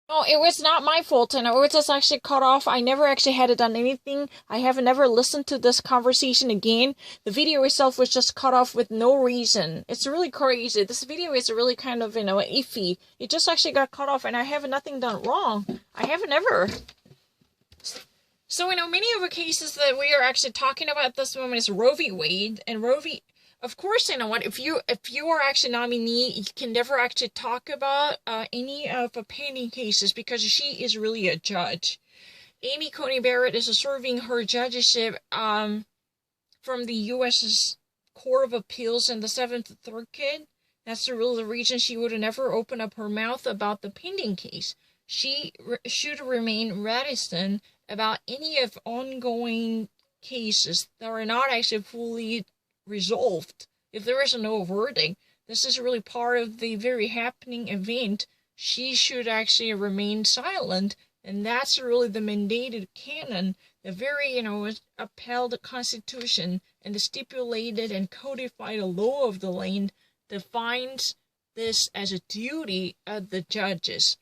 No, it was not my fault, and it was just actually cut off. I never actually had done anything. I have never listened to this conversation again. The video itself was just cut off with no reason. It's really crazy. This video is really kind of, iffy. It just actually got cut off, and I have nothing done wrong. I haven't ever. So, many of the cases that we are actually talking about this moment is Roe v. Wade, and Roe v. Of course, you know what? If you are actually nominee, you can never actually talk about any of the pending cases because she is really a judge. Amy Coney Barrett is serving her judgeship from the U.S. Court of Appeals in the Seventh Circuit. That's the reason she would never open up her mouth about the pending case. She should remain reticent about any of ongoing cases that are not actually fully resolved. If there is no verdict, this is really part of the very happening event. She should actually remain silent, and that's really the mandated canon, the very, upheld constitution and the stipulated and codified law of the land defines this as a duty of the judges.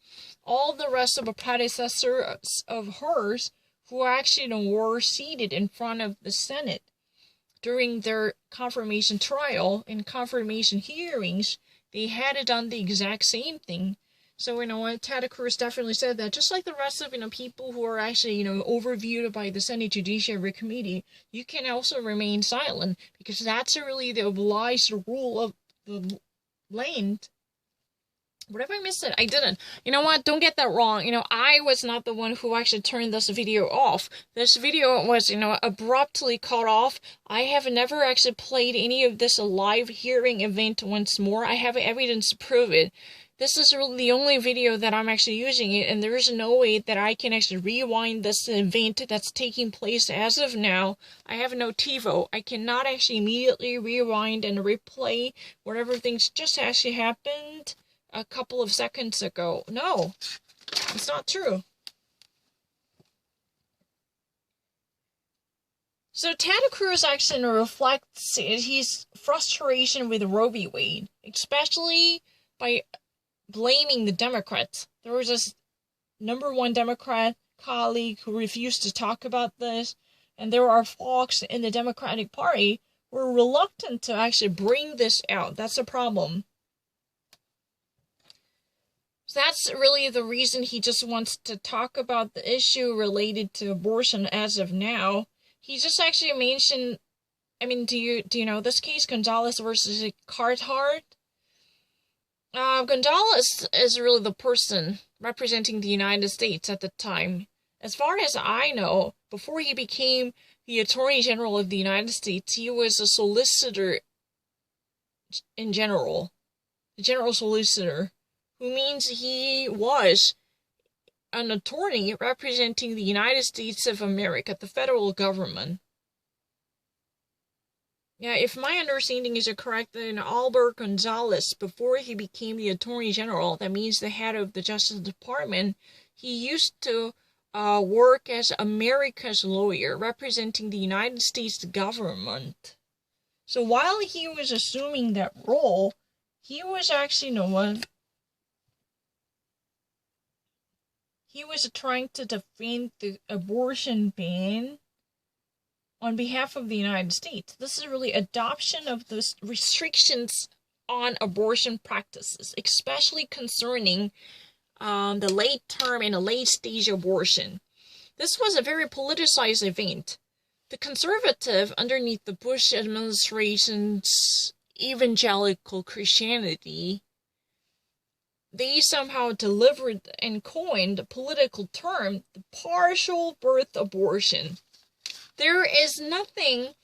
All the rest of the predecessors of hers who actually were seated in front of the Senate during their confirmation trial and confirmation hearings, they had done the exact same thing. So, Ted Cruz definitely said that, just like the rest of, people who are actually, overviewed by the Senate Judiciary Committee, you can also remain silent, because that's really the obliged rule of the land. What if I missed it? I didn't. You know what? Don't get that wrong. I was not the one who actually turned this video off. This video was, abruptly cut off. I have never actually played any of this live hearing event once more. I have evidence to prove it. This is really the only video that I'm actually using it, and there is no way that I can actually rewind this event that's taking place as of now. I have no TiVo. I cannot actually immediately rewind and replay whatever things just actually happened a couple of seconds ago. No, it's not true. So Ted Cruz actually reflects his frustration with Roe v. Wade, especially by blaming the Democrats. There was this number one Democrat colleague who refused to talk about this, and there are folks in the Democratic Party who are reluctant to actually bring this out. That's a problem. That's really the reason he just wants to talk about the issue related to abortion as of now. He just actually mentioned, do you know this case, Gonzalez versus Carthart? Gonzalez is really the person representing the United States at the time. As far as I know, before he became the Attorney General of the United States, he was a solicitor in general, the general solicitor, who means he was an attorney representing the United States of America, the federal government. Yeah, if my understanding is correct, then Albert Gonzalez, before he became the Attorney General, that means the head of the Justice Department, he used to work as America's lawyer, representing the United States government. So while he was assuming that role, he was actually he was trying to defend the abortion ban on behalf of the United States. This is really adoption of the restrictions on abortion practices, especially concerning the late term and the late stage abortion. This was a very politicized event. The conservative underneath the Bush administration's evangelical Christianity, they somehow delivered and coined the political term, the partial birth abortion. There is nothing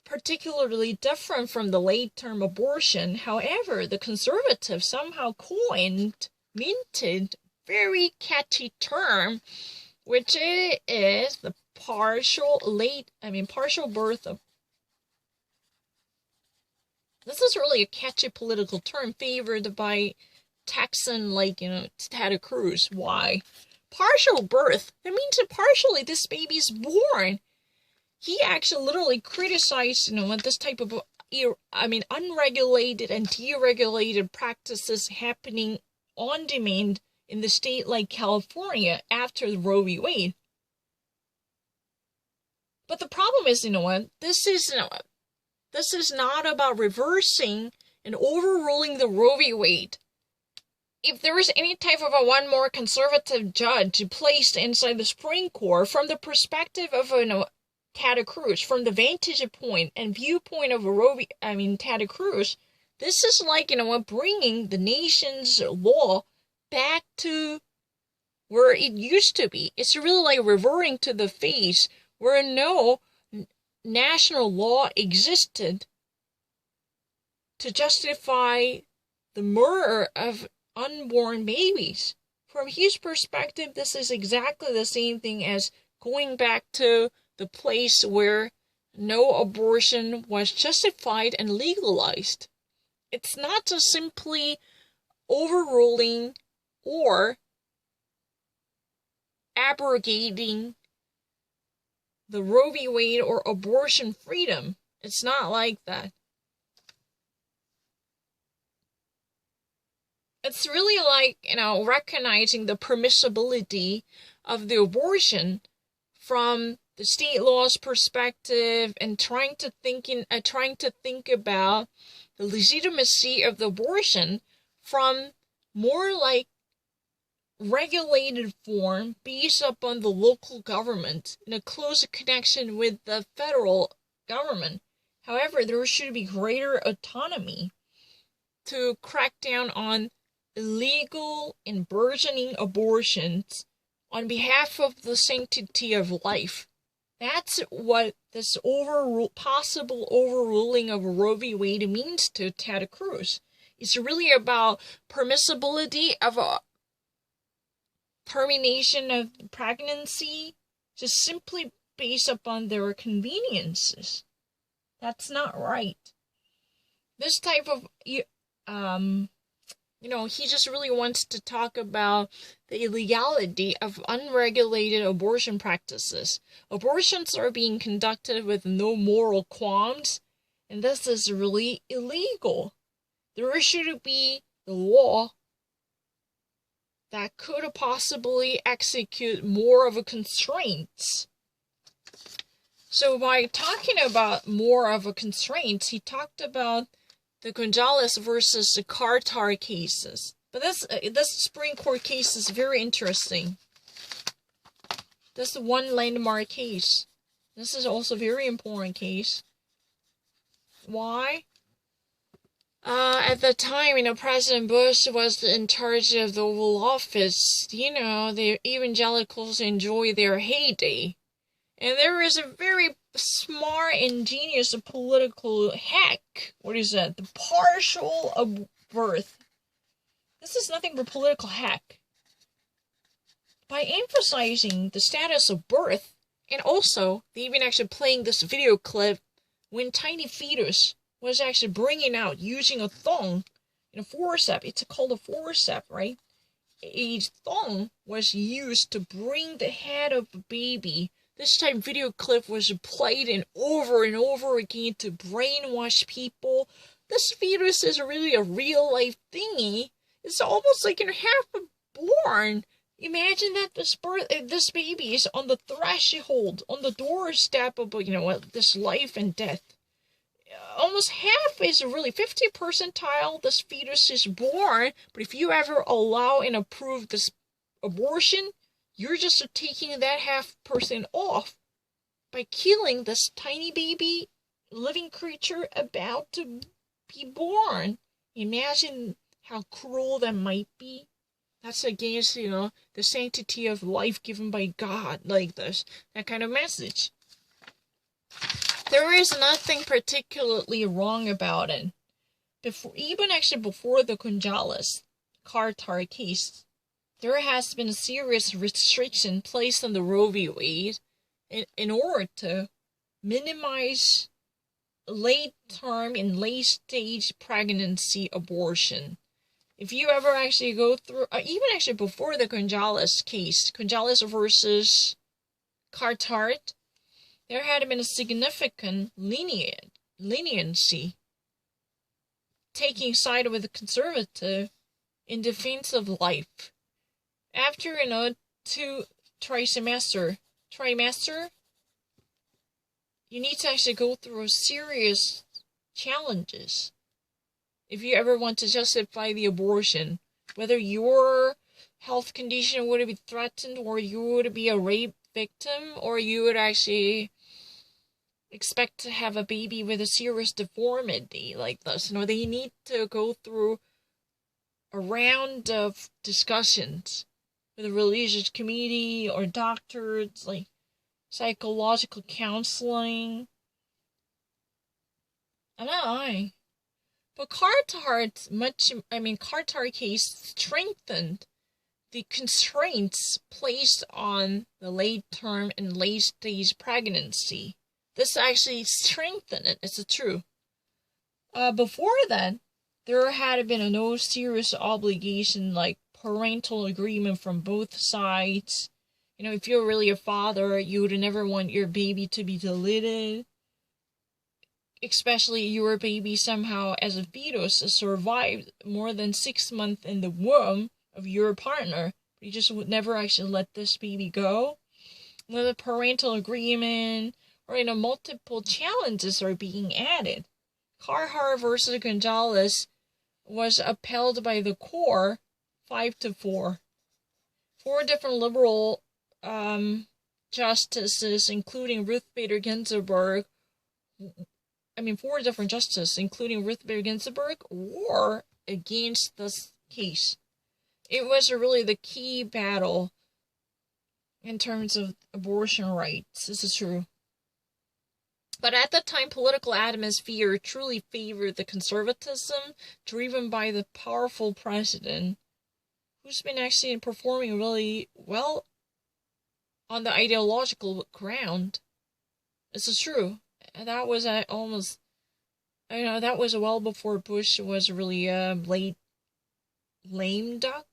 particularly different from the late-term abortion. However, the conservatives somehow minted, very catchy term, which is the partial birth of. This is really a catchy political term favored by Texan, Ted Cruz. Why? Partial birth. That means that partially this baby's born. He actually literally criticized, this type of, unregulated and deregulated practices happening on demand in the state like California after the Roe v. Wade. But the problem is, this is not about reversing and overruling the Roe v. Wade. If there is any type of a one more conservative judge placed inside the Supreme Court from the perspective of Ted Cruz, from the vantage point and viewpoint of Ted Cruz, this is like, bringing the nation's law back to where it used to be. It's really like reverting to the phase where no national law existed to justify the murder of unborn babies. From his perspective, this is exactly the same thing as going back to the place where no abortion was justified and legalized. It's not just simply overruling or abrogating the Roe v. Wade or abortion freedom. It's not like that. It's really like, recognizing the permissibility of the abortion from the state law's perspective and trying to think about the legitimacy of the abortion from more like regulated form based upon the local government in a close connection with the federal government. However, there should be greater autonomy to crack down on illegal and burgeoning abortions on behalf of the sanctity of life. That's what this possible overruling of Roe v. Wade means to Ted Cruz. It's really about permissibility of a termination of pregnancy just simply based upon their conveniences. That's not right. This type of he just really wants to talk about the illegality of unregulated abortion practices. Abortions are being conducted with no moral qualms, and this is really illegal. There should be the law that could possibly execute more of a constraints. So by talking about more of a constraints, he talked about the Gonzalez versus the Carter cases. But this Supreme Court case is very interesting. That's the one landmark case. This is also a very important case. Why? At the time, President Bush was in charge of the Oval Office. The evangelicals enjoy their heyday. And there is a very smart and genius political hack. What is that? The partial of birth. This is nothing but political hack. By emphasizing the status of birth, and also, they even actually playing this video clip when tiny fetus was actually bringing out using a thong in a forceps. It's called a forceps, right? A thong was used to bring the head of a baby. This type of video clip was played and over again to brainwash people. This fetus is really a real life thingy. It's almost like half born. Imagine that this baby is on the threshold, on the doorstep of this life and death. Almost half is really 50 percentile. This fetus is born, but if you ever allow and approve this abortion, you're just taking that half% off by killing this tiny baby living creature about to be born. Imagine how cruel that might be. That's against, the sanctity of life given by God, like this, that kind of message. There is nothing particularly wrong about it. Before the Gonzalez Carter case, there has been a serious restriction placed on the Roe v. Wade in order to minimize late-term and late-stage pregnancy abortion. If you ever actually go through, even actually before the Gonzalez case, Gonzalez versus Carter, there had been a significant leniency taking side with the conservative in defense of life. After, 2 trimester, you need to actually go through serious challenges if you ever want to justify the abortion. Whether your health condition would be threatened, or you would be a rape victim, or you would actually expect to have a baby with a serious deformity like this. They need to go through a round of discussions with a religious community or doctors, like psychological counseling. I'm not lying. But Carter's case strengthened the constraints placed on the late-term and late-stage pregnancy. This actually strengthened it, it's true. Before then, there had been no serious obligation like parental agreement from both sides. If you're really a father, you would never want your baby to be deleted. Especially your baby somehow as a fetus survived more than 6 months in the womb of your partner. But you just would never actually let this baby go. With a parental agreement, or multiple challenges are being added. Carhart versus Gonzalez was upheld by the court 5-4. 4 different liberal justices, including Ruth Bader Ginsburg, 4 different justices, including Ruth Bader Ginsburg, were against this case. It was really the key battle in terms of abortion rights. This is true. But at the time, political atmosphere truly favored the conservatism driven by the powerful president, who's been actually performing really well on the ideological ground. This is true. And that was that was well before Bush was really a lame duck.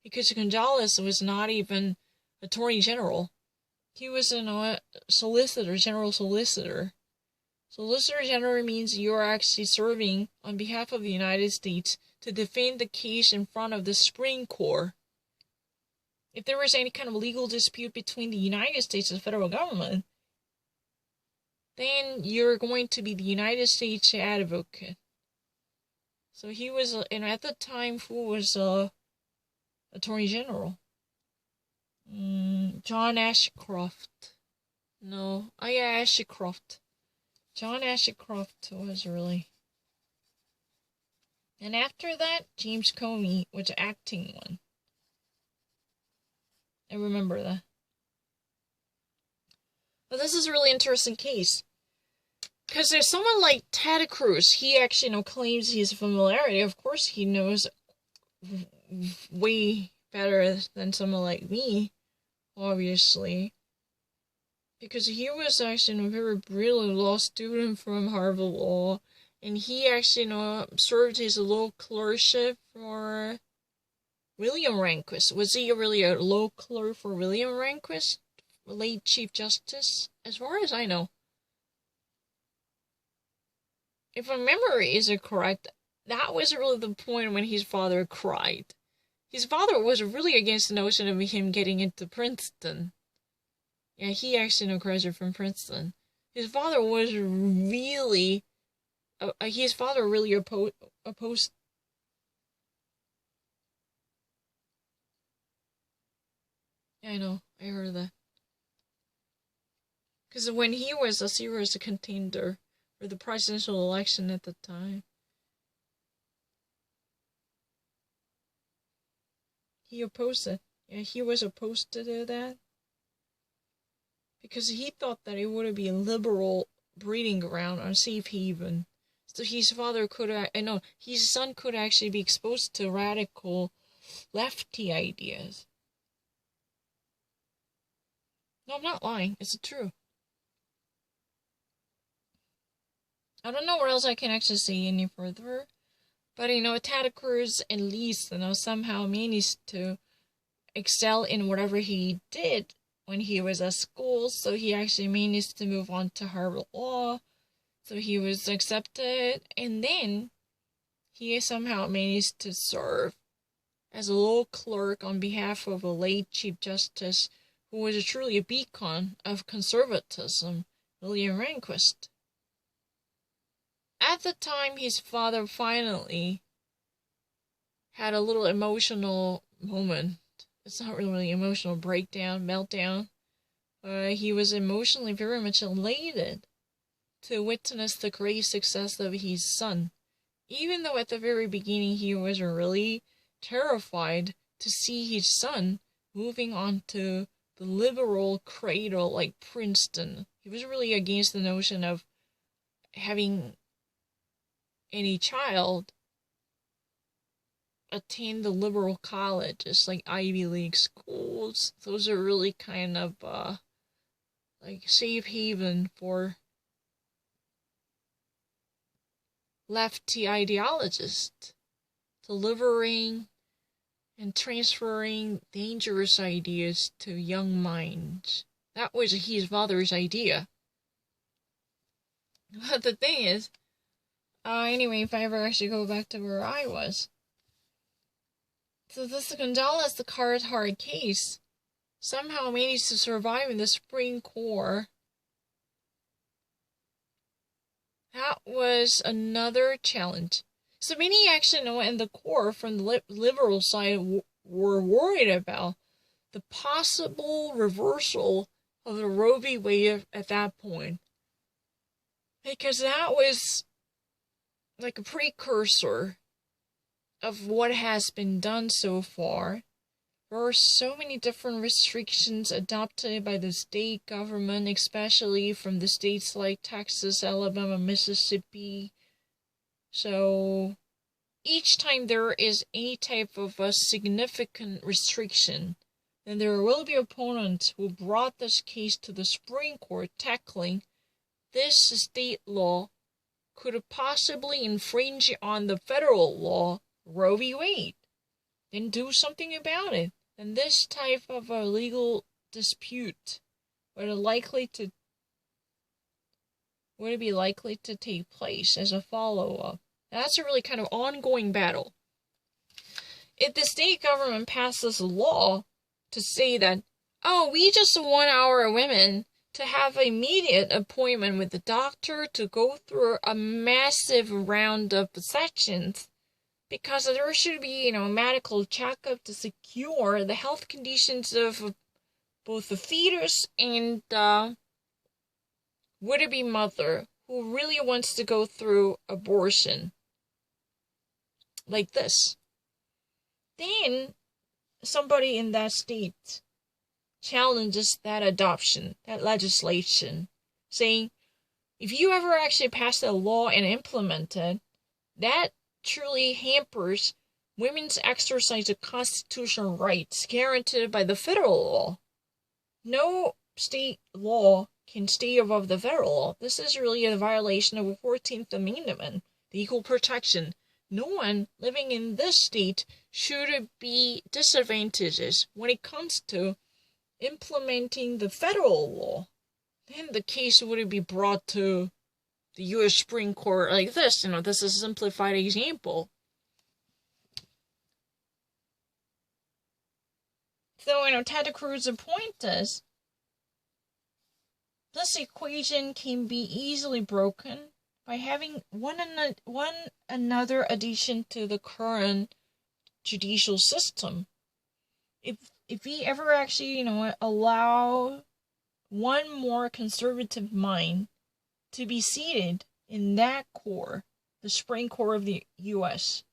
Because Gonzalez was not even Attorney General. He was a general solicitor. Solicitor General means you're actually serving on behalf of the United States to defend the case in front of the Supreme Court. If there was any kind of legal dispute between the United States and the federal government, then you're going to be the United States advocate. So he was, and at the time, who was Attorney General? John Ashcroft. No, Ashcroft. John Ashcroft was really. And after that, James Comey was acting one. I remember that. But this is a really interesting case. Because there's someone like Ted Cruz. He actually claims his familiarity. Of course, he knows way better than someone like me, obviously. Because he was actually a very brilliant law student from Harvard Law. And he actually served his law clerkship for William Rehnquist. Was he really a law clerk for William Rehnquist, late Chief Justice? As far as I know. If my memory is correct, that was really the point when his father cried. His father was really against the notion of him getting into Princeton. Yeah, he actually graduated from Princeton. His father was really... opposed... Yeah, I know. I heard that. Because when he was a serious contender for the presidential election at the time, he opposed it. Yeah, he was opposed to that. Because he thought that it would be a liberal breeding ground or safe haven. So his son could actually be exposed to radical lefty ideas. No, I'm not lying. It's true. I don't know where else I can actually say any further. But, Ted Cruz at least, somehow managed to excel in whatever he did when he was at school. So he actually managed to move on to Harvard Law. So he was accepted. And then he somehow managed to serve as a law clerk on behalf of a late Chief Justice who was truly a beacon of conservatism, William Rehnquist. At the time, his father finally had a little emotional moment. It's not really emotional breakdown, meltdown. He was emotionally very much elated to witness the great success of his son, even though at the very beginning he was really terrified to see his son moving on to the liberal cradle like Princeton. He was really against the notion of having any child attend the liberal colleges like Ivy League schools. Those are really kind of like safe haven for lefty ideologists, delivering and transferring dangerous ideas to young minds. That was his father's idea. But the thing is, anyway, if I ever actually go back to where I was. So this Gonzalez the Carhart case somehow managed to survive in the Supreme Court. That was another challenge. So many actually know in the court from the liberal side were worried about the possible reversal of the Roe v. Wade at that point. Because that was like a precursor of what has been done so far. There are so many different restrictions adopted by the state government, especially from the states like Texas, Alabama, Mississippi. So each time there is any type of a significant restriction, then there will be opponents who brought this case to the Supreme Court tackling this state law could possibly infringe on the federal law, Roe v. Wade. Then do something about it. And this type of a legal dispute would be likely to take place as a follow-up. That's a really kind of ongoing battle. If the state government passes a law to say that, oh, we just want our women to have an immediate appointment with the doctor to go through a massive round of sessions, because there should be, a medical checkup to secure the health conditions of both the fetus and would-be mother who really wants to go through abortion. Like this. Then somebody in that state challenges that adoption, that legislation, saying, if you ever actually pass a law and implement it, that truly hampers women's exercise of constitutional rights guaranteed by the federal law. No state law can stay above the federal law. This is really a violation of the 14th Amendment, the equal protection. No one living in this state should be disadvantaged when it comes to implementing the federal law. Then the case would be brought to the U.S. Supreme Court like this. This is a simplified example. So, Ted Cruz's point is, this equation can be easily broken by having one another addition to the current judicial system. If we ever actually, allow one more conservative mind to be seated in that core, the Supreme Court of the U.S.,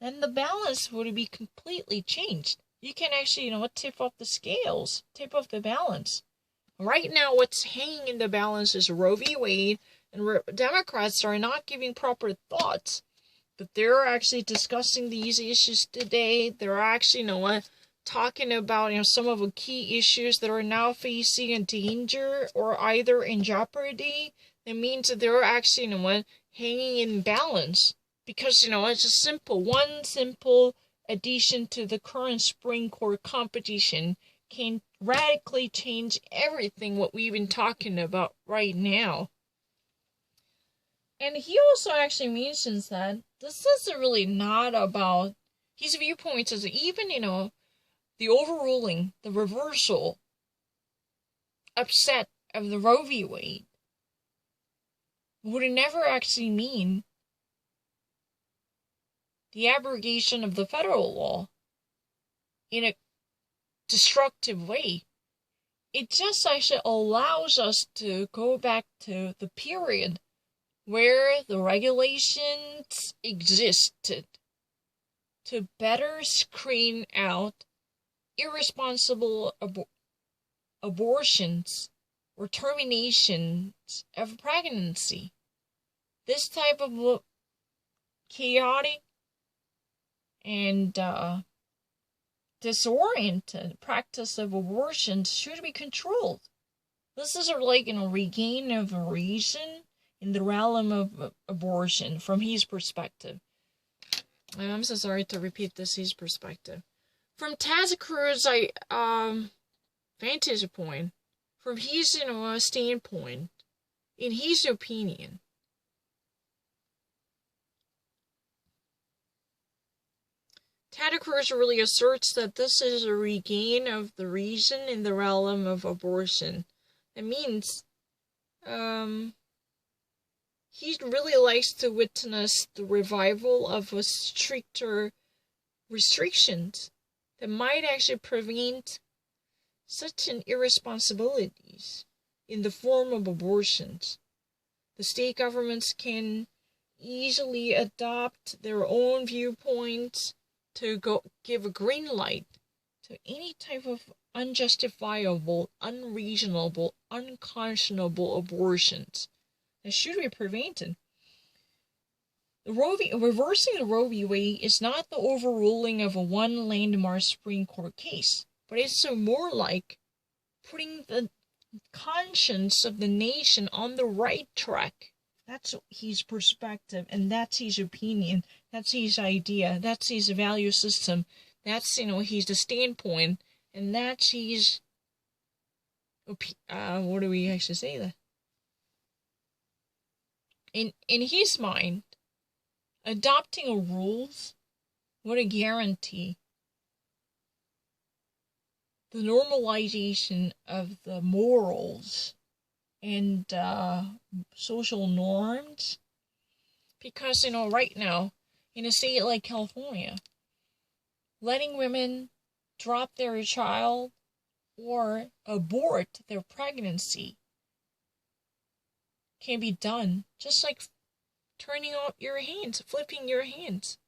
then the balance would be completely changed. You can actually, tip up the scales, tip up the balance. Right now, what's hanging in the balance is Roe v. Wade, and Democrats are not giving proper thoughts, but they're actually discussing these issues today. They're actually, talking about, some of the key issues that are now facing a danger or either in jeopardy. It means that they're actually, hanging in balance. Because, it's one simple addition to the current Supreme Court competition can radically change everything what we've been talking about right now. And he also actually mentions that this is really not about His viewpoint is even, the overruling, the reversal, upset of the Roe v. Wade would never actually mean the abrogation of the federal law in a destructive way. It just actually allows us to go back to the period where the regulations existed to better screen out irresponsible abortions or terminations of pregnancy. This type of chaotic and disoriented practice of abortions should be controlled. This is like a regain of reason in the realm of abortion from his perspective. I'm so sorry to repeat this, his perspective. From Ted Cruz's vantage point, from his standpoint, in his opinion, Ted Cruz really asserts that this is a regain of the reason in the realm of abortion. It means he really likes to witness the revival of a stricter restrictions that might actually prevent such an irresponsibilities in the form of abortions. The state governments can easily adopt their own viewpoints to give a green light to any type of unjustifiable, unreasonable, unconscionable abortions that should be prevented. Reversing the Roe v. Wade is not the overruling of a one landmark Supreme Court case, but it's more like putting the conscience of the nation on the right track. That's his perspective, and that's his opinion, that's his idea, that's his value system, that's, his standpoint, and that's his, what do we actually say that? In his mind, adopting a rules would guarantee the normalization of the morals and social norms, because right now in a state like California, letting women drop their child or abort their pregnancy can be done just like turning out your hands, flipping your hands,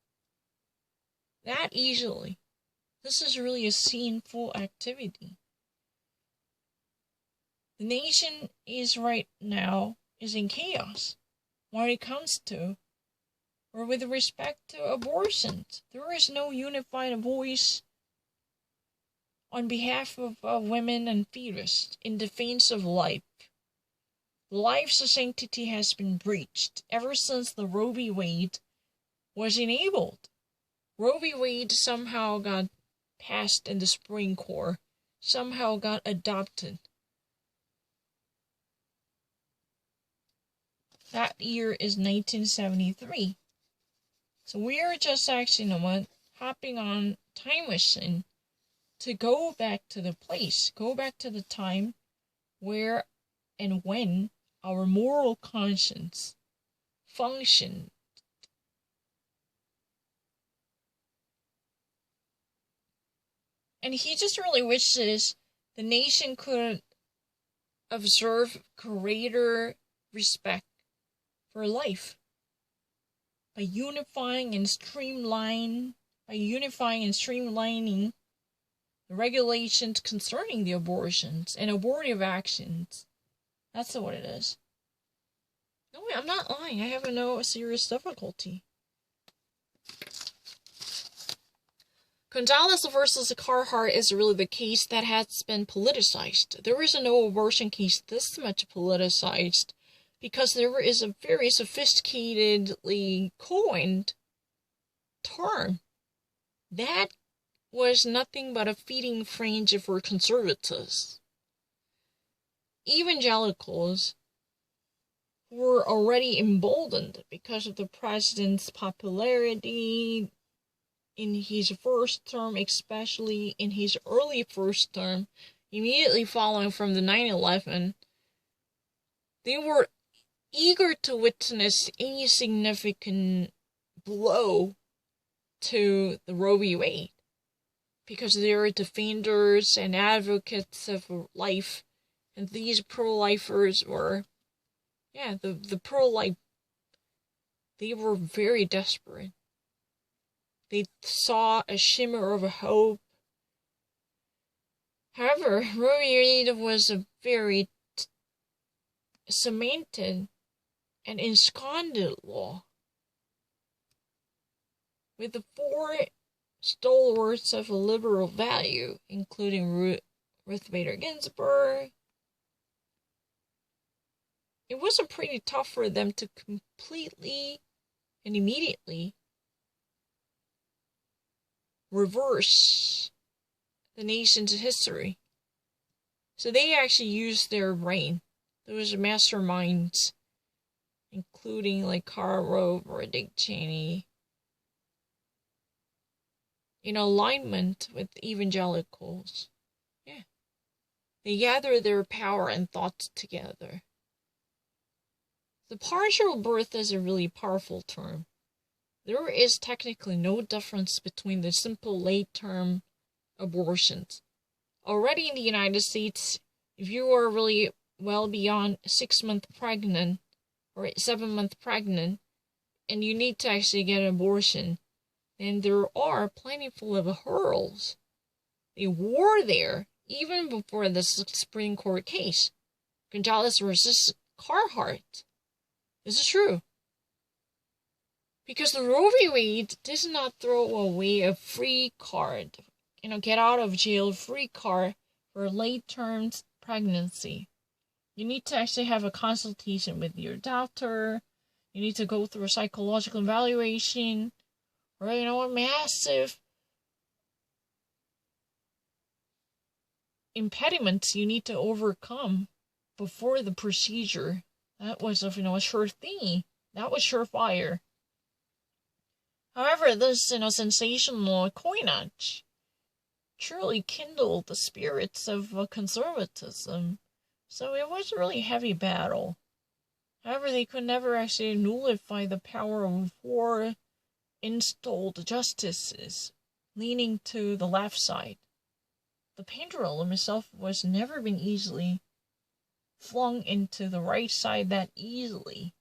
that easily. This is really a sinful activity. The nation is right now in chaos when it comes to, or with respect to abortions. There is no unified voice on behalf of women and fetus in defense of life. Life's sanctity has been breached ever since the Roe v. Wade was enabled. Roe v. Wade somehow got passed in the Supreme Court, somehow got adopted. That year is 1973. So we are just actually, hopping on time machine to go back to the place, go back to the time where and when our moral conscience functioned. And he just really wishes the nation could observe greater respect for life by unifying and streamlining the regulations concerning the abortions and abortive actions. That's what it is. No, I'm not lying. I have no serious difficulty. Gonzalez versus Carhart is really the case that has been politicized. There is no abortion case this much politicized because there is a very sophisticatedly coined term that was nothing but a feeding frenzy for conservatives. Evangelicals were already emboldened because of the president's popularity in his first term, especially in his early first term, immediately following from the 9/11, they were eager to witness any significant blow to the Roe v. Wade, because they were defenders and advocates of life, and these pro-lifers were, the pro-life, they were very desperate. They saw a shimmer of hope. However, Roe v. Wade was a very cemented and ensconced law, with the four stalwarts of a liberal value, including Ruth Bader Ginsburg. It wasn't pretty tough for them to completely and immediately reverse the nation's history. So they actually used their brain. Those masterminds, including like Karl Rove or Dick Cheney, in alignment with evangelicals. Yeah. They gather their power and thoughts together. The partial birth is a really powerful term. There is technically no difference between the simple late-term abortions. Already in the United States, if you are really well beyond 6 months pregnant or 7 months pregnant, and you need to actually get an abortion, then there are plentiful of hurdles. They were there even before the Supreme Court case, Gonzalez versus Carhart. This is true. Because the Roe v. Wade does not throw away a free card, get out of jail free card for late-term pregnancy. You need to actually have a consultation with your doctor. You need to go through a psychological evaluation, or a massive impediments you need to overcome before the procedure. That was a sure thing. That was surefire. However, this sensational coinage truly kindled the spirits of conservatism. So it was a really heavy battle. However, they could never actually nullify the power of four installed justices leaning to the left side. The pendulum itself was never been easily flung into the right side that easily.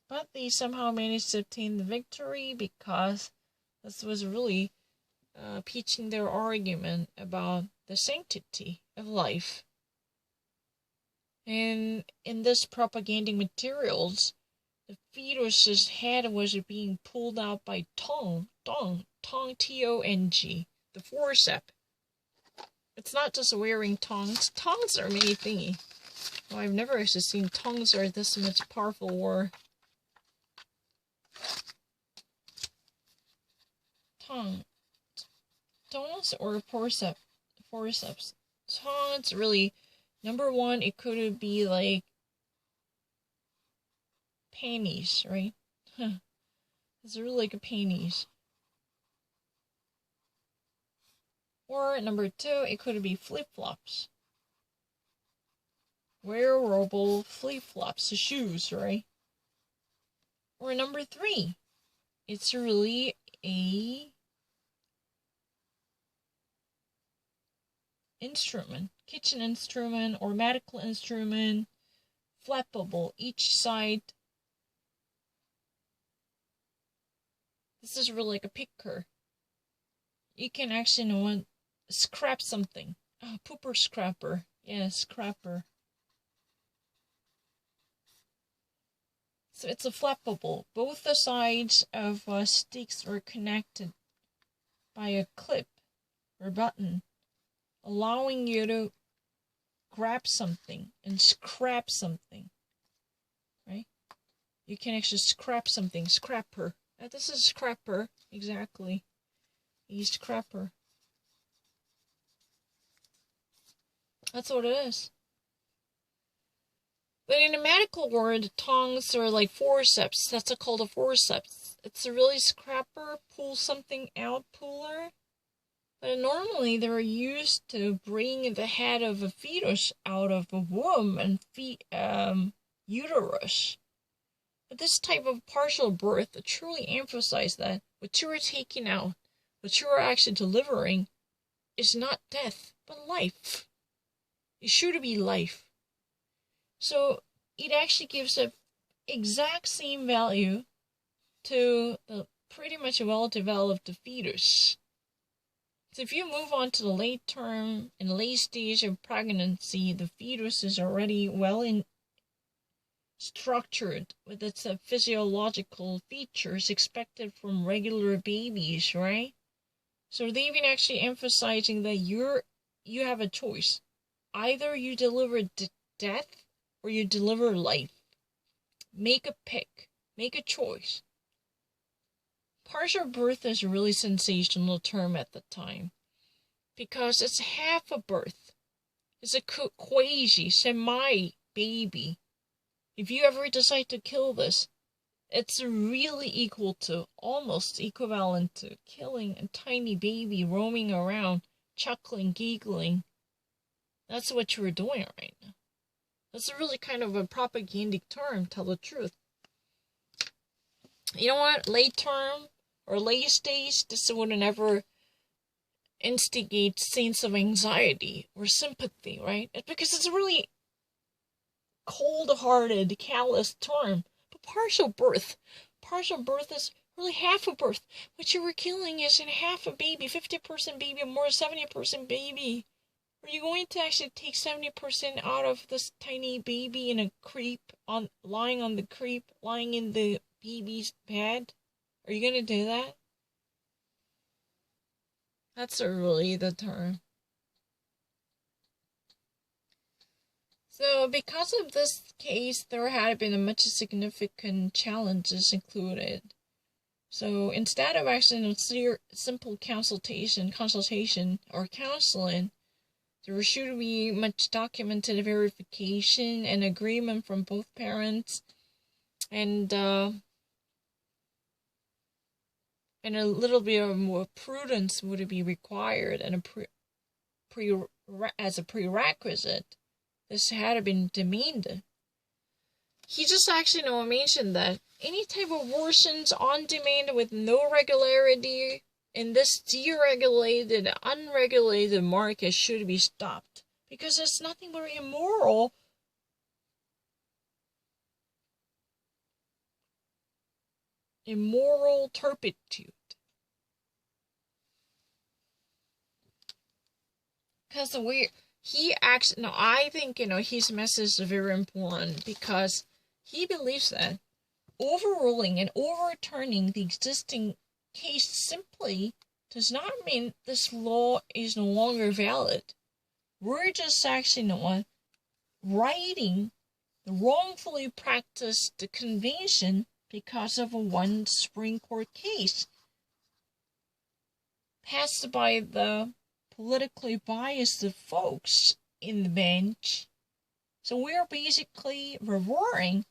But they somehow managed to obtain the victory because this was really pitching their argument about the sanctity of life. And in this propaganda materials, the fetus's head was being pulled out by tong, T-O-N-G, the forceps. It's not just wearing tongs. Tongs are many thingy. Well, I've never actually seen tongs are this much powerful or tongs or forceps. Tongs really, number one, it could be like panties, right? It's really like a panties. Or number two, it could be flip-flops. Wearable flip-flops, shoes, right? Or number three, it's really a instrument, kitchen instrument or medical instrument, flappable each side. This is really like a picker. You can actually scrap something. Pooper scrapper. Yeah, scrapper. So it's a flappable. Both the sides of sticks are connected by a clip or button, allowing you to grab something and scrap something, right? You can actually scrap something, scrapper. This is scrapper, exactly. A scrapper. That's what it is. But in the medical word, tongs are like forceps. That's called a forceps. it's a really scrapper, pull something out puller. But normally they're used to bring the head of a fetus out of a womb and uterus. But this type of partial birth truly emphasizes that what you are taking out, what you are actually delivering, is not death, but life. It should be life. So it actually gives the exact same value to the pretty much well-developed fetus. So if you move on to the late term and late stage of pregnancy, the fetus is already structured with its physiological features expected from regular babies, right? So they've been actually emphasizing that you have a choice. Either you deliver death or you deliver life. Make a pick. Make a choice. Partial birth is a really sensational term at the time because it's half a birth. It's a quasi, semi-baby. If you ever decide to kill this, it's really equal to, almost equivalent to, killing a tiny baby roaming around, chuckling, giggling. That's what you're doing right now. That's really kind of a propagandic term, tell the truth. You know what? Late term or late stage, this would never instigate sense of anxiety or sympathy, right? It's because it's a really cold-hearted, callous term. But partial birth is really half a birth. What you were killing is in half a baby, 50% baby, or more 70% baby. Are you going to actually take 70% out of this tiny baby in a creep, lying on the creep, lying in the baby's bed? Are you going to do that? That's really the term. So because of this case, there had been much significant challenges included. So instead of actually a simple consultation or counseling, there should be much documented verification and agreement from both parents, and a little bit of more prudence would be required, and as a prerequisite, this had been demanded. He just actually mentioned that any type of abortions on demand with no regularity in this deregulated, unregulated market should be stopped, because it's nothing but immoral turpitude. Because I think, his message is very important, because he believes that overruling and overturning the existing case simply does not mean this law is no longer valid. We're just actually writing the wrongfully practiced convention because of one Supreme Court case passed by the politically biased folks in the bench. So we're basically reverting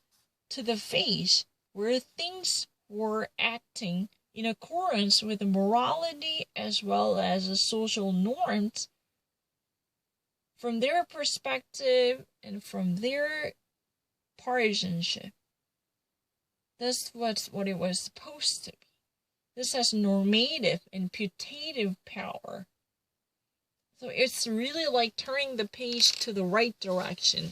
to the phase where things were acting in accordance with the morality as well as the social norms from their perspective and from their partisanship. That's what it was supposed to be. This has normative and putative power. So it's really like turning the page to the right direction.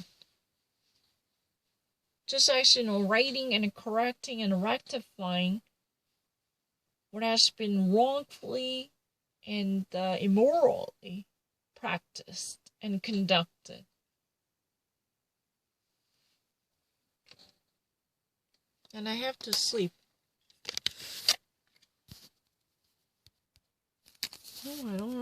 Just actually writing and correcting and rectifying what has been wrongfully and immorally practiced and conducted. And I have to sleep. Oh, I don't know.